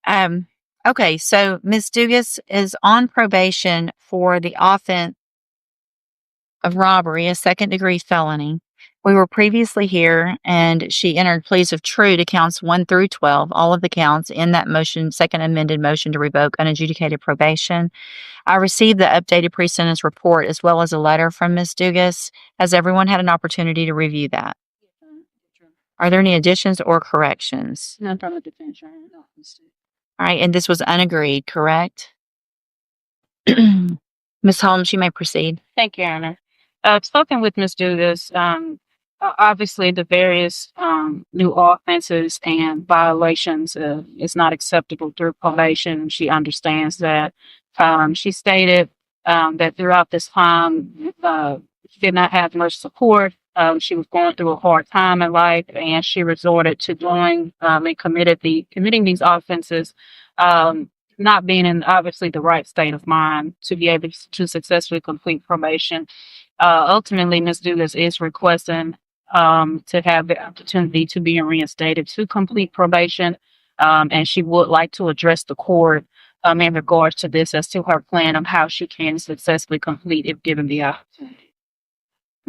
Um, okay, so Ms. Dugas is on probation for the offense of robbery, a second-degree felony. We were previously here, and she entered pleas of true to counts 1 through 12, all of the counts in that motion, second amended motion to revoke unadjudicated probation. I received the updated pre-sentence report as well as a letter from Ms. Dugas. Has everyone had an opportunity to review that? Are there any additions or corrections? None from the defense, Your Honor. No. All right, and this was unagreed, correct? Ms. Holmes, you may proceed. Thank you, Your Honor. I've spoken with Ms. Dugas. Obviously, the various new offenses and violations is not acceptable through probation. She understands that. She stated that throughout this time, she did not have much support. She was going through a hard time in life, and she resorted to doing and committing these offenses. Not being in obviously the right state of mind to be able to successfully complete probation. Ultimately, Ms. Dugas is requesting to have the opportunity to be reinstated to complete probation, and she would like to address the court in regards to this as to her plan of how she can successfully complete if given the opportunity.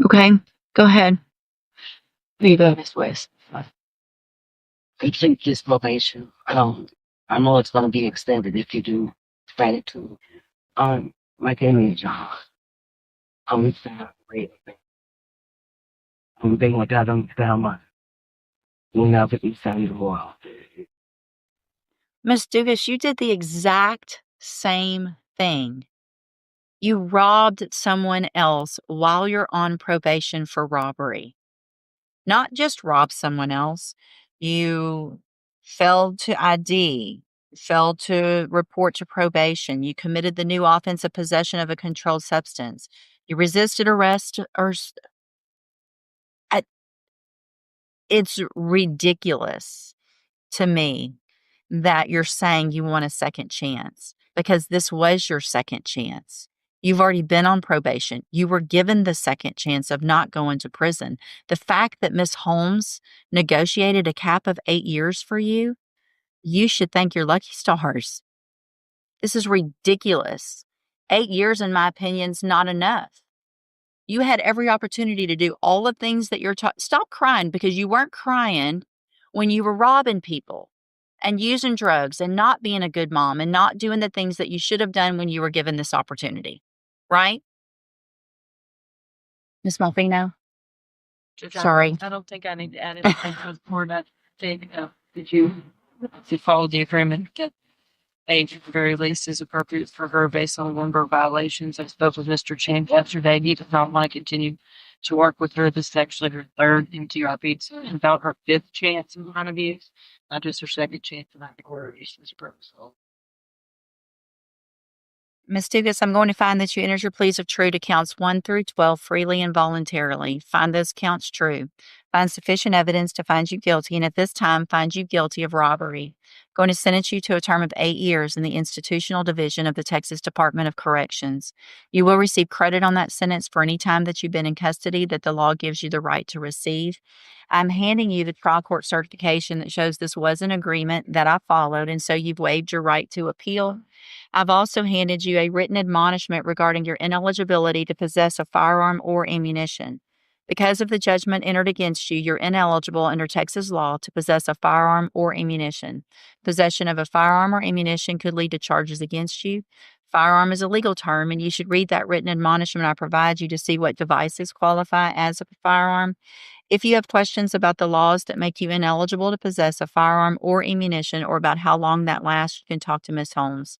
Okay, go ahead. There you go, Miss West. Complete this probation. I know it's going to be extended if you do gratitude. My name is John. I'm great. I'm being like I don't my will never be found the world. Ms. Dugas, you did the exact same thing. You robbed someone else while you're on probation for robbery. Not just rob someone else, you failed to ID, failed to report to probation, you committed the new offense of possession of a controlled substance, you resisted arrest it's ridiculous to me that you're saying you want a second chance because this was your second chance. You've already been on probation. You were given the second chance of not going to prison. The fact that Miss Holmes negotiated a cap of 8 years for you, you should thank your lucky stars. This is ridiculous. 8 years, in my opinion, is not enough. You had every opportunity to do all the things that you're taught. Stop crying because you weren't crying when you were robbing people and using drugs and not being a good mom and not doing the things that you should have done when you were given this opportunity. Right? Miss Malfino? Sorry. I don't think I need to add anything to the report. I think that you follow the agreement that age at the very least is appropriate for her based on the number of violations. I spoke with Mr. Chen yesterday. He does not want to continue to work with her. This is actually her third MTRP. It's about her fifth chance in front of you, not just her second chance in that correlation purpose. Ms. Dugas, I'm going to find that you entered your pleas of true to counts 1 through 12 freely and voluntarily. Find those counts true. Find sufficient evidence to find you guilty, and at this time, find you guilty of robbery. Going to sentence you to a term of 8 years in the institutional division of the Texas Department of Corrections. You will receive credit on that sentence for any time that you've been in custody that the law gives you the right to receive. I'm handing you the trial court certification that shows this was an agreement that I followed, and so you've waived your right to appeal. I've also handed you a written admonishment regarding your ineligibility to possess a firearm or ammunition. Because of the judgment entered against you, you're ineligible under Texas law to possess a firearm or ammunition. Possession of a firearm or ammunition could lead to charges against you. Firearm is a legal term, and you should read that written admonishment I provide you to see what devices qualify as a firearm. If you have questions about the laws that make you ineligible to possess a firearm or ammunition or about how long that lasts, you can talk to Ms. Holmes.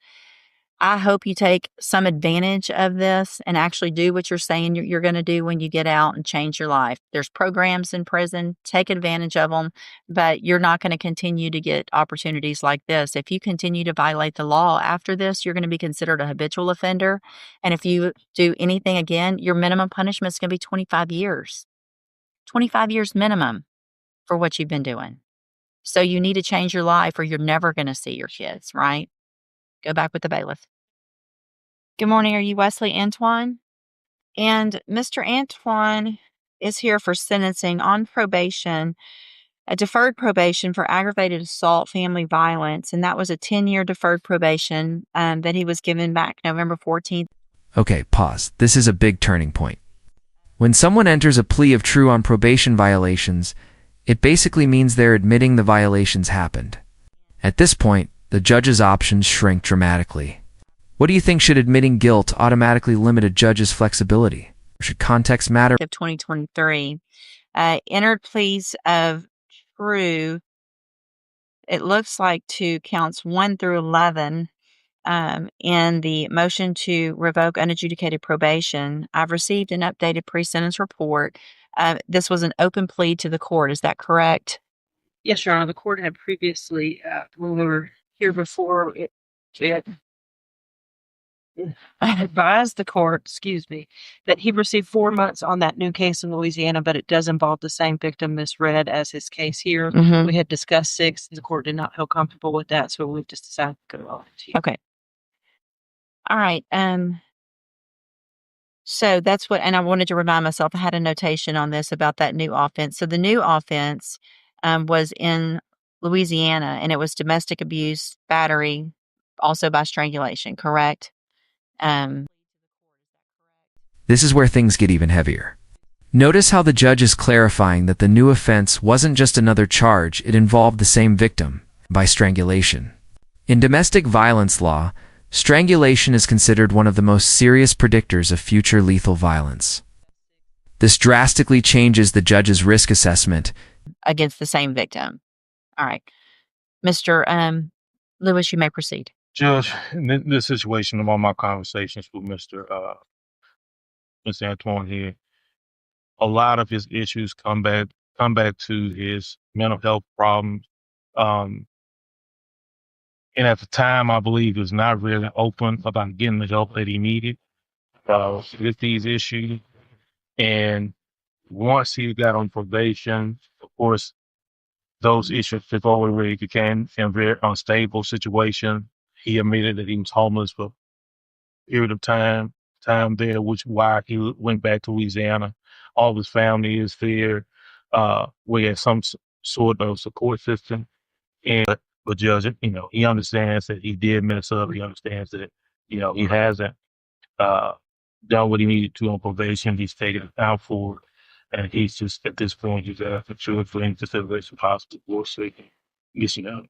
I hope you take some advantage of this and actually do what you're saying you're going to do when you get out and change your life. There's programs in prison, take advantage of them, but you're not going to continue to get opportunities like this. If you continue to violate the law after this, you're going to be considered a habitual offender. And if you do anything again, your minimum punishment is going to be 25 years. 25 years minimum for what you've been doing. So you need to change your life or you're never going to see your kids, right? Go back with the bailiff. Good morning. Are you Wesley Antoine? And Mr. Antoine is here for sentencing on probation a deferred probation for aggravated assault, family violence, and that was a 10-year deferred probation that he was given back November 14th. Okay, pause. This is a big turning point. When someone enters a plea of true on probation violations, it basically means they're admitting the violations happened. At this point, the judge's options shrink dramatically. What do you think? Should admitting guilt automatically limit a judge's flexibility? Or should context matter? Of 2023, entered pleas of true, it looks like, to counts 1 through 11 in the motion to revoke unadjudicated probation. I've received an updated pre-sentence report. This was an open plea to the court. Is that correct? Yes, Your Honor. The court had previously, when we were here before, it advised the court, that he received 4 months on that new case in Louisiana, but it does involve the same victim, Miss Red, as his case here. Mhm. We had discussed 6. The court did not feel comfortable with that, so we've just decided to go on to you. Okay. All right. So that's what, and I wanted to remind myself, I had a notation on this about that new offense. So the new offense was in Louisiana, and it was domestic abuse, battery, also by strangulation, correct? This is where things get even heavier. Notice how the judge is clarifying that the new offense wasn't just another charge, it involved the same victim, by strangulation. In domestic violence law, strangulation is considered one of the most serious predictors of future lethal violence. This drastically changes the judge's risk assessment Against the same victim. All right. Mr. Lewis, you may proceed. Judge, in this situation, of all my conversations with Mr. Antoine here, a lot of his issues come back to his mental health problems. And at the time, I believe he was not really open about getting the help that he needed with these issues. And once he got on probation, of course, those issues took over where he became in a very unstable situation. He admitted that he was homeless for a period of time there, which why he went back to Louisiana. All of his family is there. We had some sort of support system. But Judge, he understands that he did mess up. He understands that, he hasn't done what he needed to on probation. He's taken it out for it. And he's just, at this point, he's asking sure for any consideration possible for so he can get you out.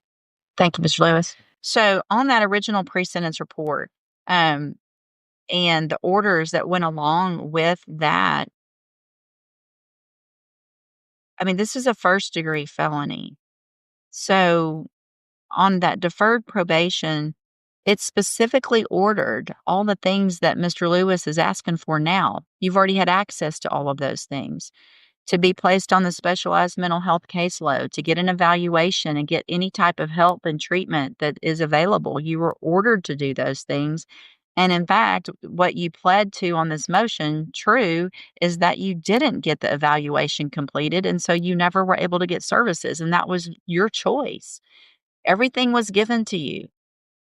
Thank you, Mr. Lewis. So on that original pre-sentence report, and the orders that went along with that, I mean, this is a first-degree felony. So on that deferred probation, it specifically ordered all the things that Mr. Lewis is asking for now. You've already had access to all of those things. To be placed on the specialized mental health caseload, to get an evaluation and get any type of help and treatment that is available. You were ordered to do those things. And in fact, what you pled to on this motion, true, is that you didn't get the evaluation completed. And so you never were able to get services. And that was your choice. Everything was given to you.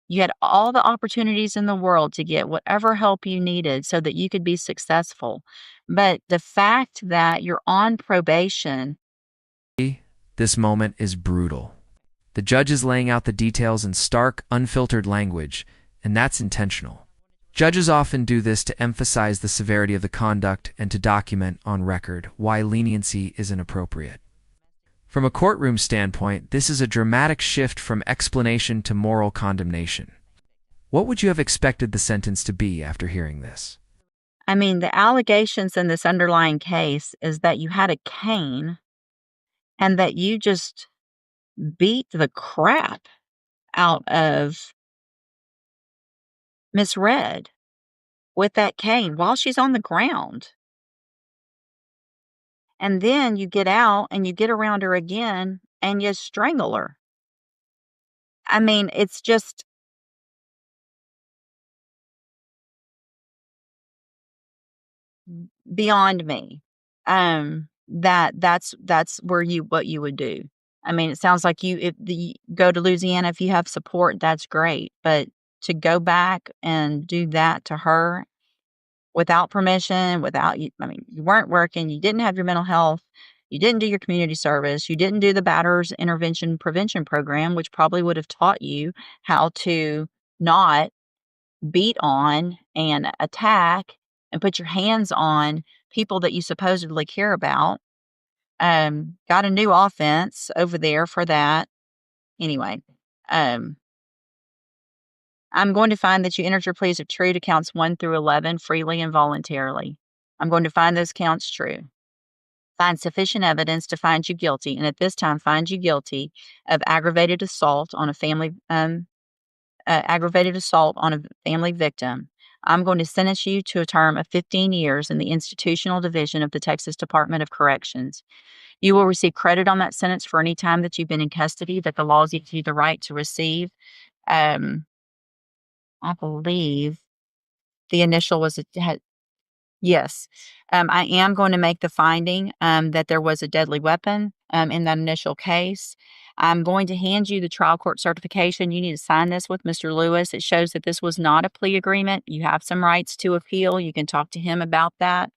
You had all the opportunities in the world to get whatever help you needed so that you could be successful. But the fact that you're on probation. This moment is brutal. The judge is laying out the details in stark, unfiltered language, and that's intentional. Judges often do this to emphasize the severity of the conduct and to document on record why leniency is inappropriate. From a courtroom standpoint, this is a dramatic shift from explanation to moral condemnation. What would you have expected the sentence to be after hearing this? I mean, the allegations in this underlying case is that you had a cane and that you just beat the crap out of Miss Red with that cane while she's on the ground. And then you get out and you get around her again and you strangle her. I mean, it's just beyond me. That's what you would do. I mean, it sounds like if you go to Louisiana, if you have support, that's great. But to go back and do that to her without permission, you weren't working, you didn't have your mental health, You didn't do your community service. You didn't do the batterers intervention prevention program, which probably would have taught you how to not beat on and attack and put your hands on people that you supposedly care about. Got a new offense over there for that. Anyway, I'm going to find that you entered your pleas of true to counts 1 through 11 freely and voluntarily. I'm going to find those counts true. Find sufficient evidence to find you guilty, and at this time find you guilty of aggravated assault on a family victim. I'm going to sentence you to a term of 15 years in the institutional division of the Texas Department of Corrections. You will receive credit on that sentence for any time that you've been in custody that the laws give you the right to receive. I believe the initial was yes. I am going to make the finding that there was a deadly weapon in that initial case. I'm going to hand you the trial court certification. You need to sign this with Mr. Lewis. It shows that this was not a plea agreement. You have some rights to appeal. You can talk to him about that.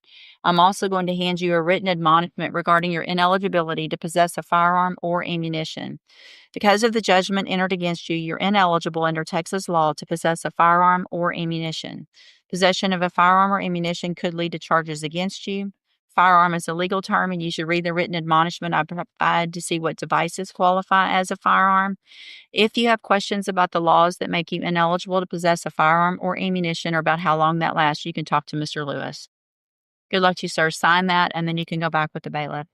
I'm also going to hand you a written admonishment regarding your ineligibility to possess a firearm or ammunition. Because of the judgment entered against you, you're ineligible under Texas law to possess a firearm or ammunition. Possession of a firearm or ammunition could lead to charges against you. Firearm is a legal term, and you should read the written admonishment I provide to see what devices qualify as a firearm. If you have questions about the laws that make you ineligible to possess a firearm or ammunition or about how long that lasts, you can talk to Mr. Lewis. Good luck to you, sir. Sign that, and then you can go back with the bailiff.